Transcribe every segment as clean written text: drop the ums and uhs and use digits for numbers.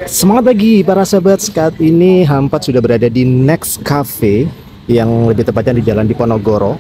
Semangat pagi para sahabat, saat ini Hampat sudah berada di Next Cafe yang lebih tepatnya di Jalan Diponegoro.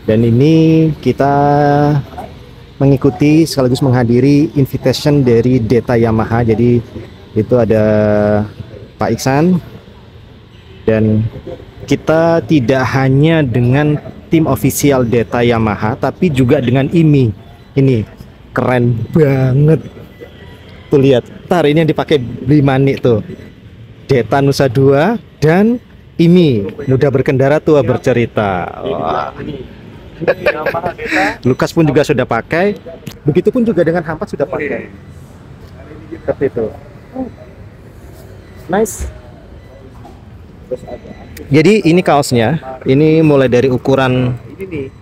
Dan ini kita mengikuti sekaligus menghadiri invitation dari Deta Yamaha. Jadi itu ada Pak Iksan, dan kita tidak hanya dengan tim official Deta Yamaha tapi juga dengan IMI. Ini keren banget. Tuh lihat, tar ini yang dipakai Blimani tuh. Deta Nusa 2 dan IMI, mudah berkendara tua bercerita. Wah. Lukas pun juga sudah pakai. Begitupun juga dengan Hampat sudah pakai. Seperti itu. Nice. Jadi ini kaosnya, ini mulai dari ukuran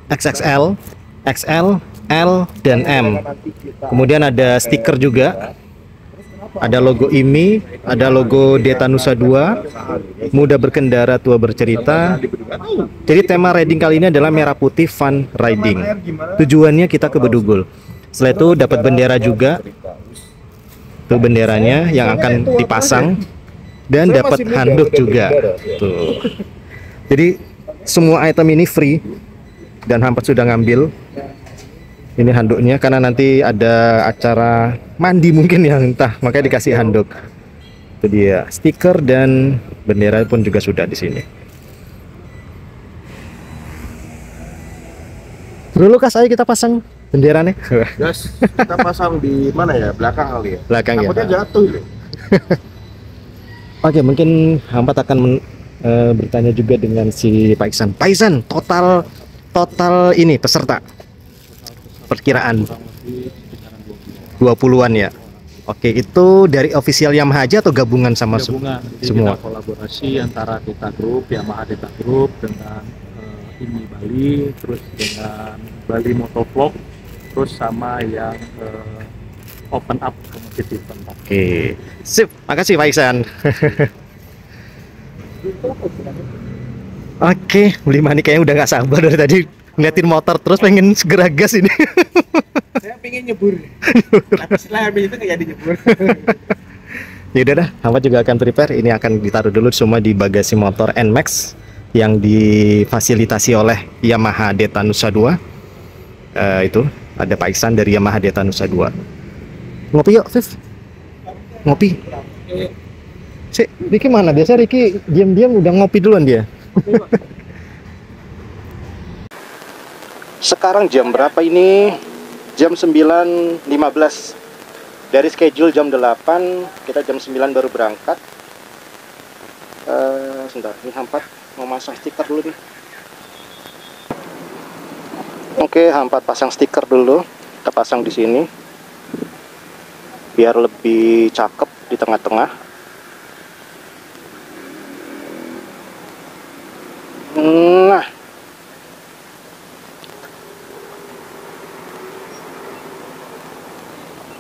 XXL, XL, L, dan M. Kemudian ada stiker juga. Ada logo IMI, ada logo Deta Nusa 2, mudah berkendara tua bercerita. Jadi tema riding kali ini adalah merah putih fun riding. Tujuannya kita ke Bedugul. Setelah itu dapat bendera juga. Tuh benderanya yang akan dipasang, dan dapat handuk juga. Tuh. Jadi semua item ini free, dan Hampat sudah ngambil. Ini handuknya karena nanti ada acara mandi mungkin yang entah, makanya dikasih handuk. Itu dia, stiker dan bendera pun juga sudah di sini. Bro Lukas, ayo kita pasang bendera nih. Gas, kita pasang di mana ya? Belakang kali ya? Belakang ya. Takutnya jatuh loh. Oke, mungkin Hampat akan bertanya juga dengan si Pak Iksan. Pak Iksan, total ini peserta perkiraan 20-an ya. Oke, itu dari official Yamaha aja atau gabungan sama gabungan, semua? Kita kolaborasi antara Deta Group, Yamaha Deta Group dengan IMI Bali, terus dengan Bali Motovlog, terus sama yang Open Up Competitive. Oke, sip, makasih Pak Iksan. Oke, Blimani kayaknya udah nggak sabar dari tadi ngeliatin motor terus, pengen segera gas ini. Saya pengen nyebur. Tapi setelah habis itu nggak jadi nyebur. Ya udah dah, Hampat juga akan prepare. Ini akan ditaruh dulu semua di bagasi motor NMAX yang difasilitasi oleh Yamaha Deta Nusa 2. Itu ada Pak Iksan dari Yamaha Deta Nusa 2. Ngopi yuk, Viv. Ngopi. Sik, Riki mana? Biasa Riki diam-diam udah ngopi duluan dia. Sekarang jam berapa ini? Jam 9.15. Dari schedule jam 8, kita jam 9 baru berangkat. Sebentar, ini Hampat mau masang stiker dulu nih. Oke, Hampat pasang stiker dulu. Kita pasang di sini biar lebih cakep di tengah-tengah. Nah,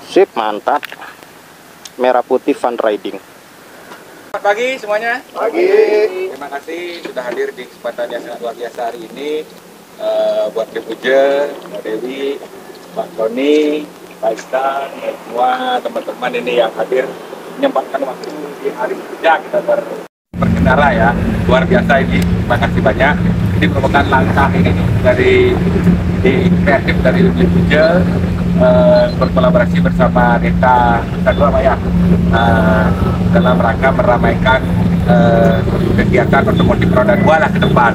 sip, mantap. Merah putih fun riding. Selamat pagi semuanya. Pagi. Terima kasih sudah hadir di kesempatan yang sangat luar biasa hari ini. Buat Puja, Mbak Dewi, Pak Tony, Pak Istan, dan semua teman-teman ini yang hadir menyempatkan waktu di hari kerja kita berkendara ya. Luar biasa ini. Terima kasih banyak. Ini merupakan langkah ini dari kreatif dari Puja. Berkolaborasi bersama Deta Nusa 2 Pak ya, dalam rangka meramaikan kegiatan otomotif roda 2 lah ke depan.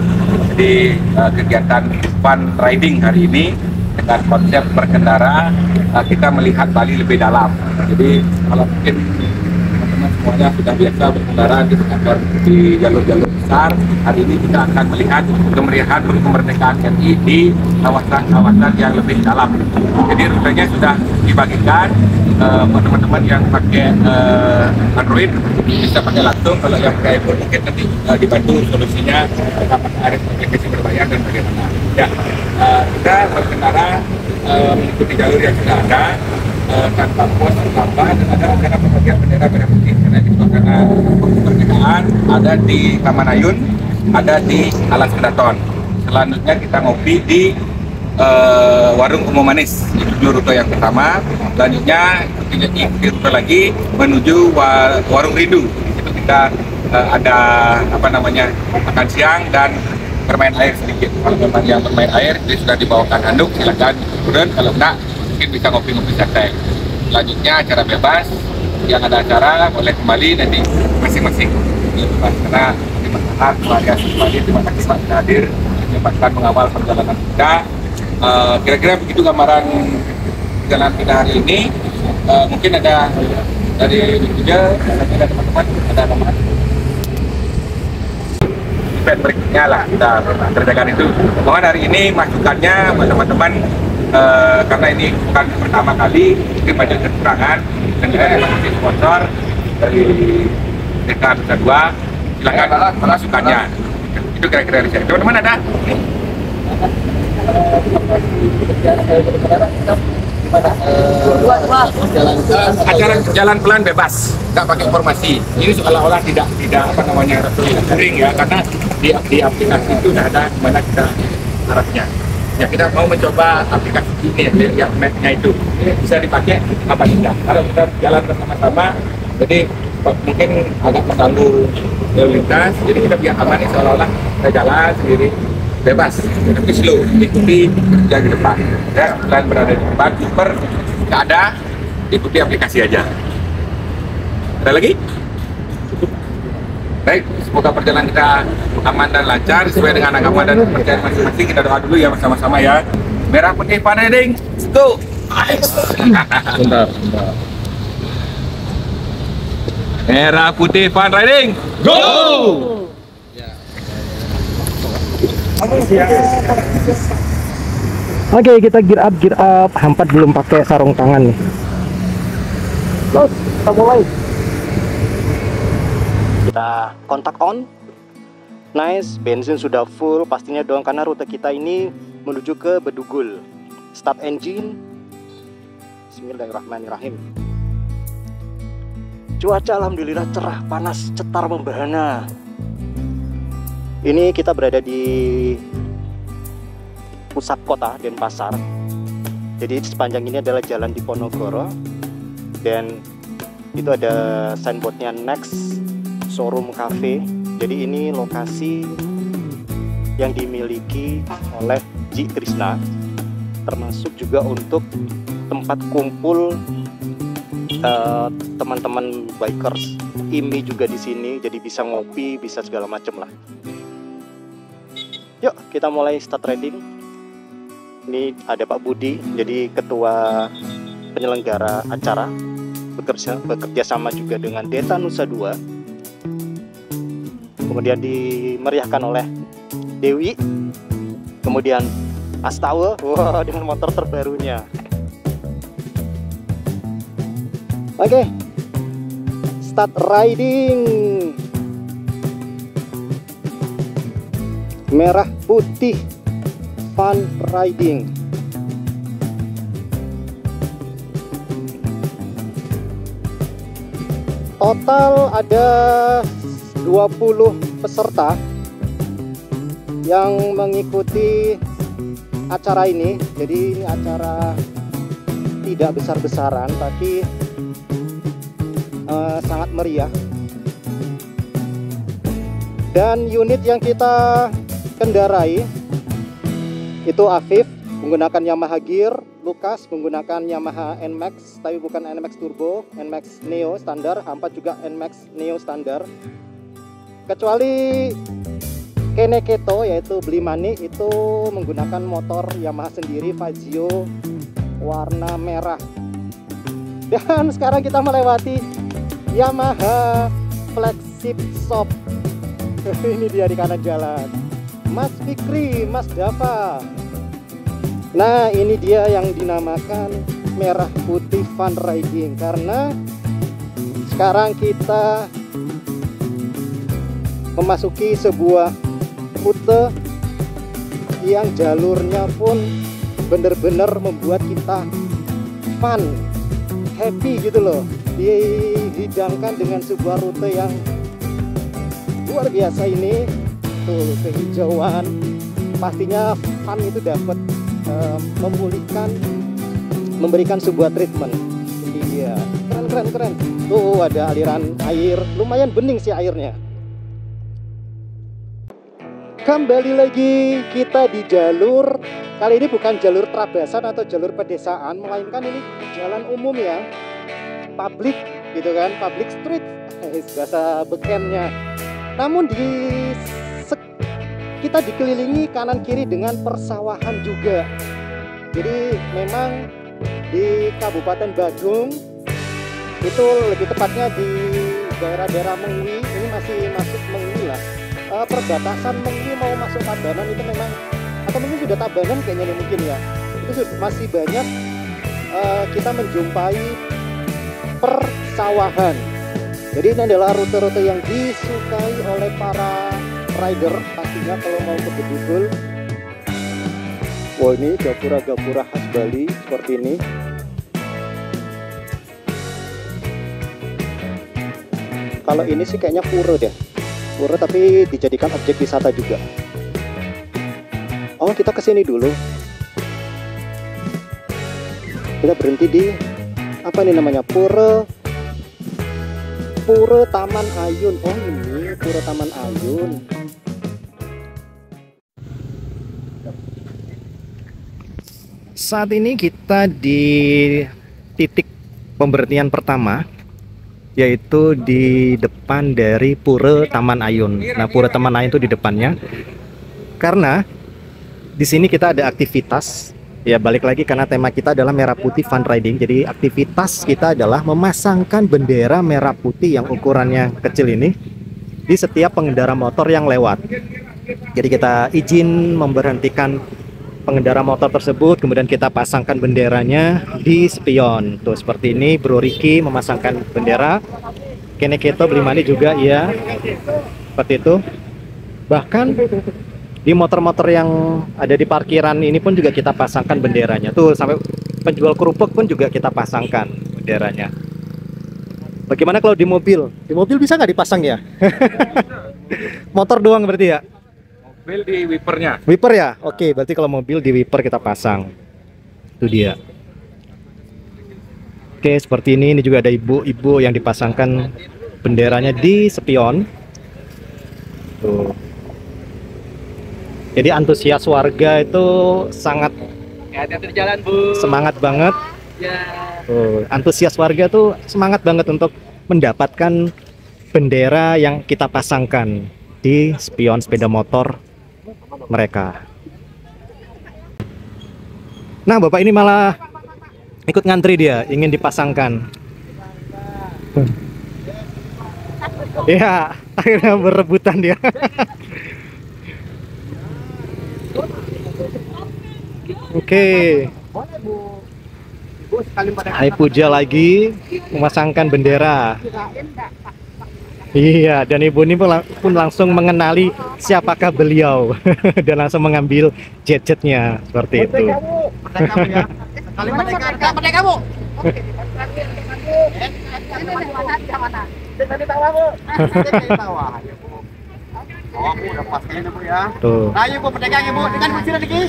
Jadi kegiatan fun riding hari ini dengan konsep berkendara, kita melihat Bali lebih dalam. Jadi kalau mungkin teman-teman semuanya sudah biasa berkendara di jalur-jalur besar, hari ini kita akan melihat kemeriahan kemerdekaan RI di kawasan-kawasan yang lebih dalam. Jadi rutenya sudah dibagikan buat teman-teman yang pakai Android bisa pakai langsung, kalau yang pakai iPhone mungkin nanti dibantu solusinya apakah ada aplikasi berbayar dan bagaimana. Ya, kita berkendara mengikuti jalur yang sudah ada tanpa pos apa, dan ada acara pembagian bendera merah putih karena di suasana kemerdekaan ada di Taman Ayun, ada di Alas Kedaton. Selanjutnya kita ngopi di Warung Umum Manis, itu rute yang pertama. Selanjutnya ikuti rute lagi menuju Warung Rindu. Di situ kita ada makan siang dan bermain air sedikit. Kalau memang yang bermain air jadi sudah dibawakan handuk, silakan turun. Kalau enggak mungkin bisa ngopi-ngopi santai. Selanjutnya acara bebas, yang ada acara boleh kembali nanti masing-masing bebas, karena di masyarakat keluarga kembali. Terima kasih Pak sudah hadir menyempatkan mengawal perjalanan kita. Kira-kira begitu gambaran perjalanan kita hari ini. Mungkin ada dari Jogja, ada teman-teman, ada teman event berikutnya lah kita kerjakan itu. Mohon hari ini masukannya buat teman-teman, karena ini bukan pertama kali, mungkin banyak kekurangan dan juga terima kasih sponsor dari DK Nusa Dua. Silakan masukannya. Itu kira-kira dari saya. Teman-teman ada? Acara jalan pelan bebas, nggak pakai informasi. Ini seolah-olah tidak sering ya, karena di aplikasi itu sudah ada mana kita arahnya. Ya kita mau mencoba aplikasi ini yang mapnya itu bisa dipakai apa tidak. Kalau kita jalan bersama-sama, jadi mungkin agak mengganggu lalu lintas. Jadi kita biar aman nih, seolah-olah kita jalan sendiri bebas, tapi slow, ikuti yang di depan. Ya, kalian berada di depan, super, nggak ada, ikuti aplikasi aja. Ada lagi? Baik, semoga perjalanan kita aman dan lancar sesuai dengan agama dan kepercayaan masing-masing. Kita doa dulu ya bersama-sama ya. Merah Putih Fun Riding, go! Bentar. Merah Putih Fun Riding, go! Oke, kita gear up. Hampat belum pakai sarung tangan nih. Terus kita mulai. Kita kontak on. Nice, bensin sudah full pastinya dong, karena rute kita ini menuju ke Bedugul. Start engine. Bismillahirrahmanirrahim. Cuaca alhamdulillah cerah, panas, cetar membahana. Ini kita berada di pusat kota Denpasar. Jadi sepanjang ini adalah jalan Diponegoro, dan itu ada signboardnya Next Showroom Cafe. Jadi ini lokasi yang dimiliki oleh Ji Krishna, termasuk juga untuk tempat kumpul teman-teman bikers. IMI juga di sini, jadi bisa ngopi, bisa segala macam lah. Yuk kita mulai start riding. Ini ada Pak Budi, jadi ketua penyelenggara acara, bekerja sama juga dengan Deta Nusa Dua. Kemudian dimeriahkan oleh Dewi, kemudian Astawa, wah, dengan motor terbarunya. Oke, start riding. Merah Putih Fun Riding. Total ada 20 peserta yang mengikuti acara ini. Jadi ini acara tidak besar-besaran, tapi sangat meriah. Dan unit yang kita kendarai itu Afif menggunakan Yamaha gear, Lukas menggunakan Yamaha NMAX tapi bukan NMAX Turbo, NMAX Neo standar, Hampa juga NMAX Neo standar. Kecuali Keneketo yaitu Blimani itu menggunakan motor Yamaha sendiri Fazio warna merah. Dan sekarang kita melewati Yamaha Flagship Shop. Ini dia di kanan jalan. Mas Fikri, Mas Dava. Nah, ini dia yang dinamakan Merah Putih Fun Riding, karena sekarang kita memasuki sebuah rute yang jalurnya pun benar-benar membuat kita fun, happy gitu loh. Dihidangkan dengan sebuah rute yang luar biasa ini. Tuh kehijauan, pastinya fun itu dapat. memberikan sebuah treatment. Ini dia, keren. Tuh ada aliran air, lumayan bening sih airnya. Kembali lagi kita di jalur, kali ini bukan jalur trabasan atau jalur pedesaan, melainkan ini jalan umum ya, public gitu kan, public street, bahasa bekennya. Namun kita dikelilingi kanan kiri dengan persawahan juga. Jadi memang di Kabupaten Badung itu lebih tepatnya di daerah-daerah Mengwi, ini masih masuk Mengwi lah. Perbatasan Mengwi mau masuk Tabanan itu memang, atau mungkin sudah Tabanan kayaknya mungkin ya, itu masih banyak kita menjumpai persawahan. Jadi ini adalah rute-rute yang disukai oleh para rider pastinya kalau mau ke Bedugul. Wah, ini gapura-gapura khas Bali seperti ini. Kalau ini sih kayaknya pura deh, pura tapi dijadikan objek wisata juga. Oh, kita kesini dulu. Kita berhenti di apa ini namanya, Pura Taman Ayun. Oh, ini Pura Taman Ayun. Saat ini kita di titik pemberhentian pertama, yaitu di depan dari Pura Taman Ayun. Nah, Pura Taman Ayun itu di depannya. Karena di sini kita ada aktivitas, ya balik lagi karena tema kita adalah merah putih fun riding. Jadi aktivitas kita adalah memasangkan bendera merah putih yang ukurannya kecil ini di setiap pengendara motor yang lewat. Jadi kita izin memberhentikan pengendara motor tersebut, kemudian kita pasangkan benderanya di spion. Tuh seperti ini, Bro Ricky memasangkan bendera. Keneketo Blimani juga ya, seperti itu. Bahkan di motor-motor yang ada di parkiran ini pun juga kita pasangkan benderanya. Tuh sampai penjual kerupuk pun juga kita pasangkan benderanya. Bagaimana kalau di mobil? Di mobil bisa nggak dipasang ya? Motor doang berarti ya? Mobil di wipernya. Wiper ya? Oke, berarti kalau mobil di wiper kita pasang. Itu dia. Oke, seperti ini. Ini juga ada ibu-ibu yang dipasangkan benderanya di spion. Tuh. Jadi antusias warga itu sangat Hati-hati di jalan, Bu. semangat banget. Ya. Antusias warga tuh semangat banget untuk mendapatkan bendera yang kita pasangkan di spion sepeda motor mereka. Nah, bapak ini malah ikut ngantri, dia ingin dipasangkan. Ya, akhirnya berebutan dia. Oke. Hai Puja lagi memasangkan bendera. Iya, dan ibu ini pun langsung mengenali siapakah beliau dan langsung mengambil gadgetnya seperti itu. Merdeka, Bu. Oh, Bu, udah pasti ini, Bu ya. Tuh. Ayo, Bu, pedagangnya, Bu. Dengan kunci lagi.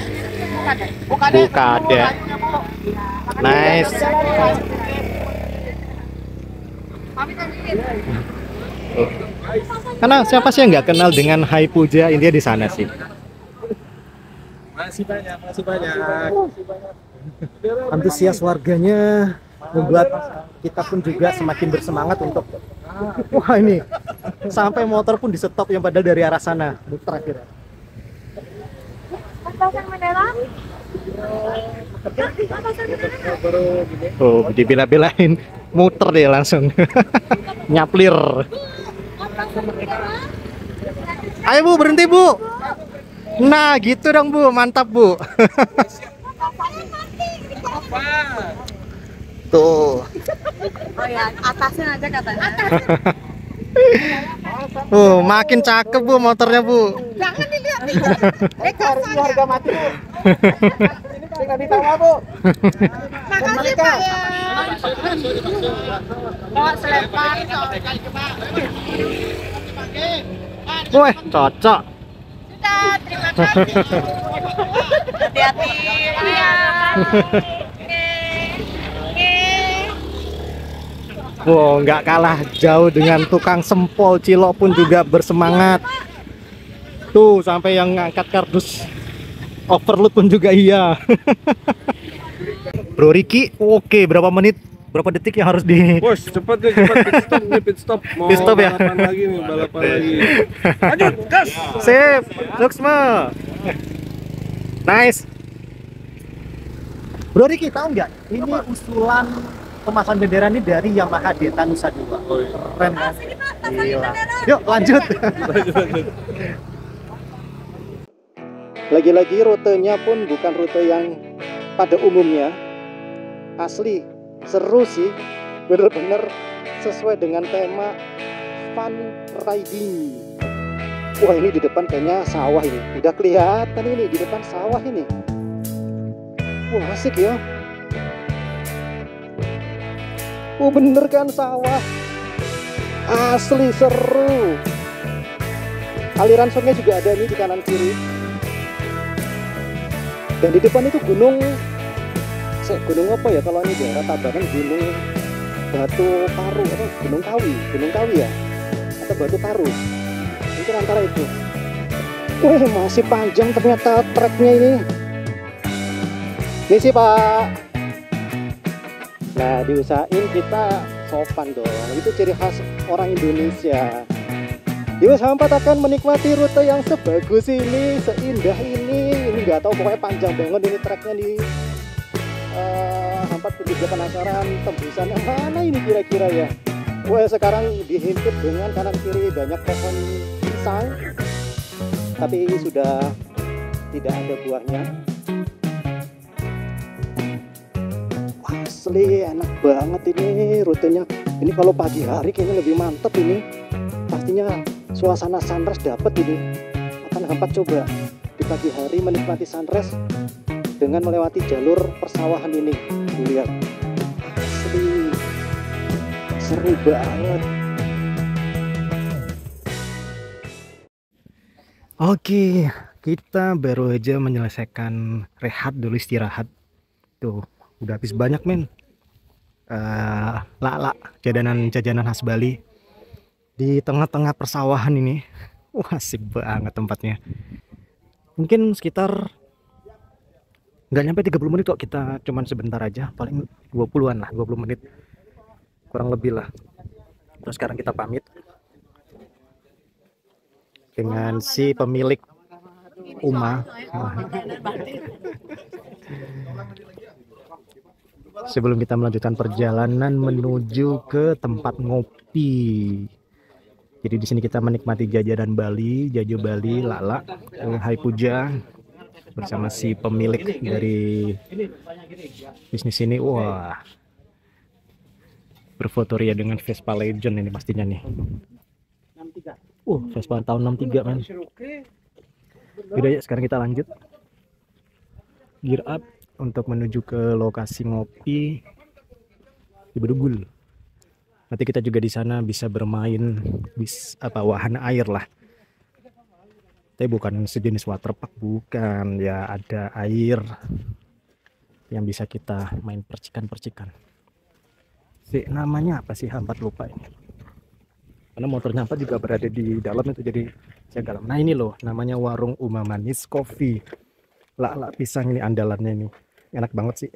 Buka deh. Nice. Karena siapa sih yang nggak kenal dengan Hai Puja, India di sana sih. Masih banyak. Antusias warganya membuat kita pun juga semakin bersemangat untuk, wah ini sampai motor pun di stop yang padahal dari arah sana muter akhirnya. Pasang bendera. Oh, dibela-belain, muter dia langsung. Nyaplir. Ayo Bu, berhenti Bu. Nah gitu dong Bu, mantap Bu. Tuh. Oh ya, atasnya aja katanya. Makin cakep Bu motornya Bu. Jangan dilihat nih. Harga mati, Bu. Ini tinggal ditawa, Bu. Makasih Pak ya. Bawa selempar. Wih, cocok. Sudah, terima kasih. Hati-hati. Wow, nggak kalah jauh dengan tukang sempol Cilok pun juga bersemangat. Tuh, sampai yang ngangkat kardus overload pun juga iya. Bro Riki, oke, berapa menit, berapa detik yang harus di... Bos, cepet nih, cepet pit stop. Mau Pit stop ya? balapan lagi nih, balapan lagi. Lanjut, gas. Sip, Luxma. Nice. Bro Riki, tahu nggak? Ini usulan pemasangan bendera ini dari Yamaha Deta Nusa Dua. Oh, iya. Keren kan? Gila. Yuk lanjut. Lagi-lagi rutenya pun bukan rute yang pada umumnya. Asli seru sih, bener-bener sesuai dengan tema fun riding. Wah, ini di depan kayaknya sawah ini. Udah kelihatan ini di depan sawah ini. Wah, asik ya. Oh, bener kan sawah. Asli seru. Aliran sungai juga ada nih di kanan kiri. Dan di depan itu gunung apa ya kalau ini daerah Tabanan, Gunung Batu Taru atau Gunung Kawi ya, atau Batu Taru, mungkin antara itu. Wih, masih panjang ternyata treknya ini. Ini sih Pak. Nah, diusahain kita sopan dong, itu ciri khas orang Indonesia. Yus Hampat akan menikmati rute yang sebagus ini, seindah ini nggak tahu, pokoknya panjang banget ini treknya di Hampat juga penasaran tembusannya mana ini kira-kira ya. Wah, sekarang dihimpit dengan kanan kiri banyak pohon pisang, tapi sudah tidak ada buahnya. Asli enak banget ini rutenya. Ini kalau pagi hari kayaknya lebih mantep ini. Pastinya suasana sunrise dapat ini. Akan Hampat coba di pagi hari menikmati sunrise dengan melewati jalur persawahan ini. Lihat, asli seru banget. Oke, kita baru aja menyelesaikan rehat dulu, istirahat. Tuh, udah habis banyak men. Lala, jajanan khas Bali di tengah-tengah persawahan ini. Wah, asik banget tempatnya. Mungkin sekitar nggak nyampe 30 menit kok, kita cuman sebentar aja, paling 20-an lah, 20 menit kurang lebih lah. Terus sekarang kita pamit dengan si pemilik Uma. Sebelum kita melanjutkan perjalanan menuju ke tempat ngopi. Jadi di sini kita menikmati jajanan Bali, Jajo Bali, Lala, Hai Puja bersama si pemilik dari bisnis ini. Wah, berfotoria dengan Vespa Legend ini pastinya nih. Vespa tahun 63 man. Udah ya, sekarang kita lanjut gear up untuk menuju ke lokasi ngopi di Bedugul. Nanti kita juga di sana bisa bermain wahana air lah. Tapi bukan sejenis waterpark, bukan ya, ada air yang bisa kita main percikan-percikan. Namanya apa sih, Hampat lupa ini. Karena motornya Hampat juga berada di dalam itu, jadi saya galau. Nah ini loh, namanya warung Uma Manis Coffee. Lala pisang ini andalannya ini, enak banget sih.